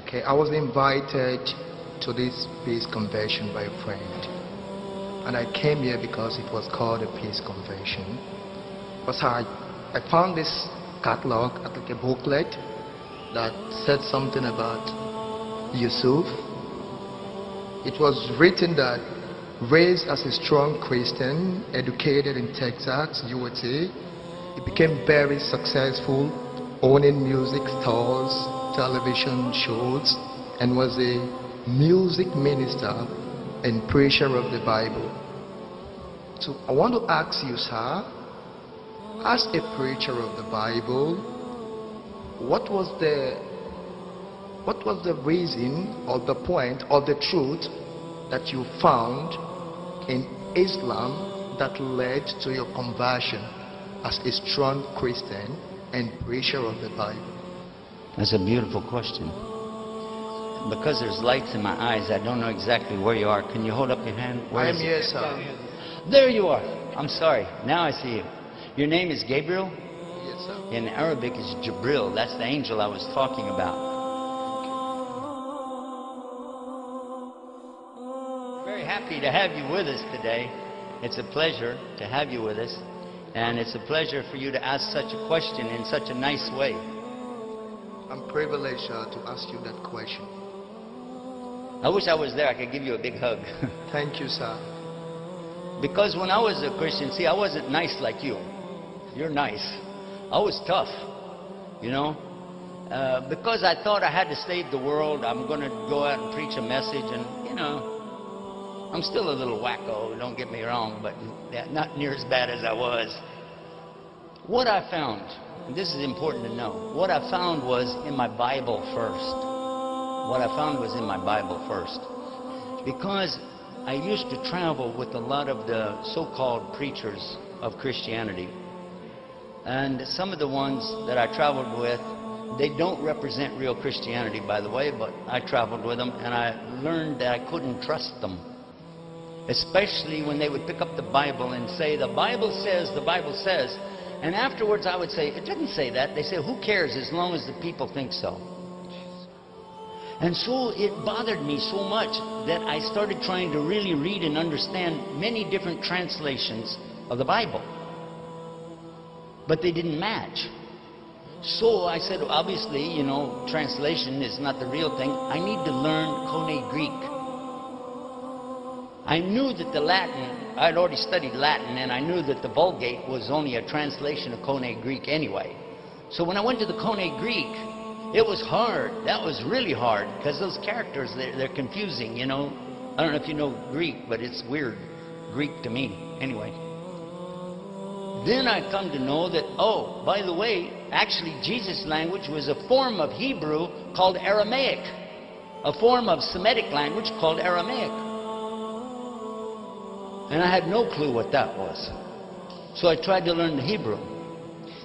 Okay, I was invited to this peace convention by a friend, and I came here because it was called a peace convention. Because I found this catalog, like a booklet, that said something about Yusuf. It was written that raised as a strong Christian, educated in Texas, USA, he became very successful, owning music stores, television shows, and was a music minister and preacher of the Bible. So I want to ask you, sir, as a preacher of the Bible, what was the reason or the point or the truth that you found in Islam that led to your conversion as a strong Christian and preacher of the Bible? That's a beautiful question. Because there's lights in my eyes, I don't know exactly where you are. Can you hold up your hand? I am here, sir. There you are. I'm sorry. Now I see you. Your name is Gabriel? Yes, sir. In Arabic is Jibril. That's the angel I was talking about. Very happy to have you with us today. It's a pleasure to have you with us. And it's a pleasure for you to ask such a question in such a nice way. I'm privileged to ask you that question. I wish I was there. I could give you a big hug. Thank you, sir. Because when I was a Christian, see, I wasn't nice like you. You're nice. I was tough, you know. Because I thought I had to save the world. I'm going to go out and preach a message. And, you know, I'm still a little wacko, don't get me wrong, but not near as bad as I was. What I found, and this is important to know, what I found was in my Bible first. What I found was in my Bible first. Because I used to travel with a lot of the so-called preachers of Christianity. And some of the ones that I traveled with, they don't represent real Christianity, by the way, but I traveled with them and I learned that I couldn't trust them. Especially when they would pick up the Bible and say, the Bible says, the Bible says. And afterwards I would say, it didn't say that. They say, who cares as long as the people think so. And so it bothered me so much that I started trying to really read and understand many different translations of the Bible. But they didn't match. So I said, obviously, you know, translation is not the real thing. I need to learn Koine Greek. I knew that the Latin, I'd already studied Latin, and I knew that the Vulgate was only a translation of Koine Greek anyway. So when I went to the Koine Greek, it was hard. That was really hard, because those characters, they're confusing, you know. I don't know if you know Greek, but it's weird. Greek to me, anyway. Then I come to know that, oh, by the way, actually Jesus' language was a form of Hebrew called Aramaic. A form of Semitic language called Aramaic. And I had no clue what that was. So I tried to learn the Hebrew.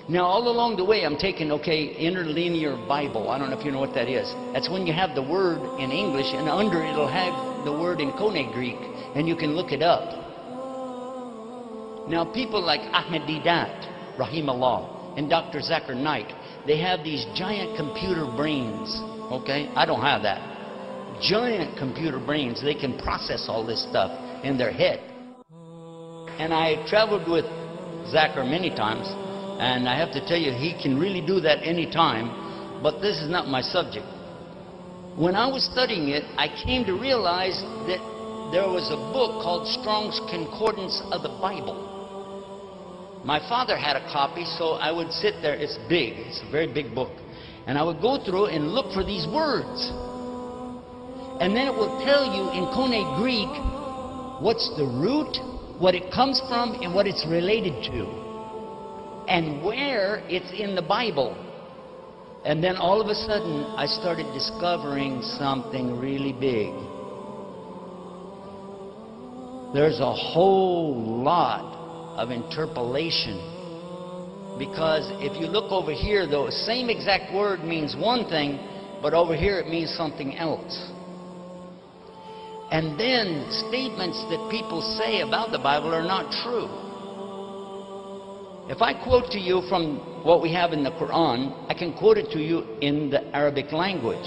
Now, all along the way, I'm taking, okay, interlinear Bible. I don't know if you know what that is. That's when you have the word in English, and under it'll have the word in Koine Greek, and you can look it up. Now, people like Ahmed Deedat, Rahimahullah, and Dr. Zakir Naik, they have these giant computer brains, okay? I don't have that. Giant computer brains. They can process all this stuff in their head. And I traveled with Zakir many times, and I have to tell you, he can really do that any time, but this is not my subject. When I was studying it, I came to realize that there was a book called Strong's Concordance of the Bible. My father had a copy, so I would sit there. It's big. It's a very big book. And I would go through and look for these words. And then it will tell you in Koine Greek what's the root, what it comes from, and what it's related to. And where it's in the Bible. And then all of a sudden, I started discovering something really big. There's a whole lot of interpolation. Because if you look over here, the same exact word means one thing, but over here it means something else. And then statements that people say about the Bible are not true. If I quote to you from what we have in the Quran, I can quote it to you in the Arabic language.